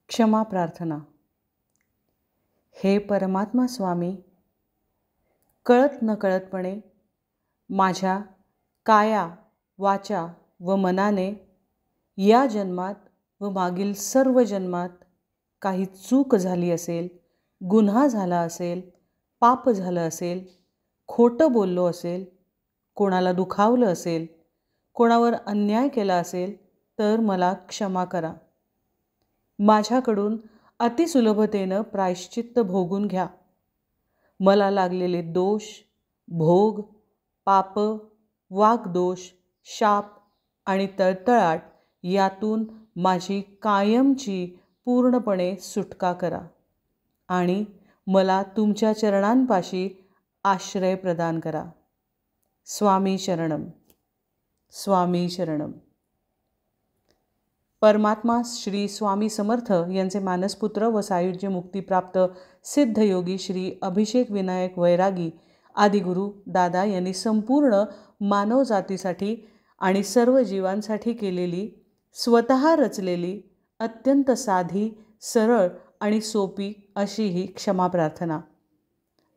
क्षमा प्रार्थना. हे परमात्मा स्वामी, कळत नकळतपणे माझ्या काया, वाचा व मनाने या जन्मात व मागील सर्व जन्मात काही चूक झाली असेल, गुन्हा झाला असेल, पाप झालं असेल, खोटं बोललो असेल, कोणाला दुखावलं असेल, कोणावर अन्याय केला असेल तर मला क्षमा करा. माझ्याकडून अतिसुलभतेनं प्रायश्चित्त भोगून घ्या. मला लागलेले दोष, भोग, पाप, वागदोष, शाप आणि तळतळाट यातून माझी कायमची पूर्णपणे सुटका करा आणि मला तुमच्या चरणांपाशी आश्रय प्रदान करा. स्वामी शरणम. स्वामी शरणम. परमात्मा श्री स्वामी समर्थ यांचे मानसपुत्र व सायुज्य मुक्तीप्राप्त सिद्धयोगी श्री अभिषेक विनायक वैरागी आदिगुरु दादा यांनी संपूर्ण मानवजातीसाठी आणि सर्व जीवांसाठी केलेली, स्वतः रचलेली, अत्यंत साधी, सरळ आणि सोपी अशी ही क्षमा प्रार्थना.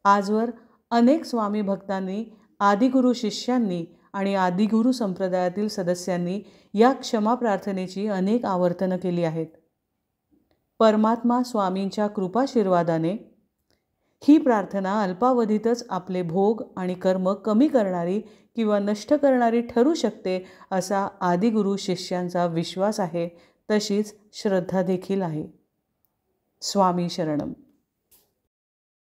आजवर अनेक स्वामी भक्तांनी, आदिगुरु शिष्यांनी आणि आदिगुरु संप्रदायातील सदस्यांनी या क्षमा प्रार्थनेची अनेक आवर्तनं केली आहेत. परमात्मा स्वामींच्या कृपाशीर्वादाने ही प्रार्थना अल्पावधीतच आपले भोग आणि कर्म कमी करणारी किंवा नष्ट करणारी ठरू शकते असा आदिगुरु शिष्यांचा विश्वास आहे, तशीच श्रद्धा देखील आहे. स्वामी शरणम.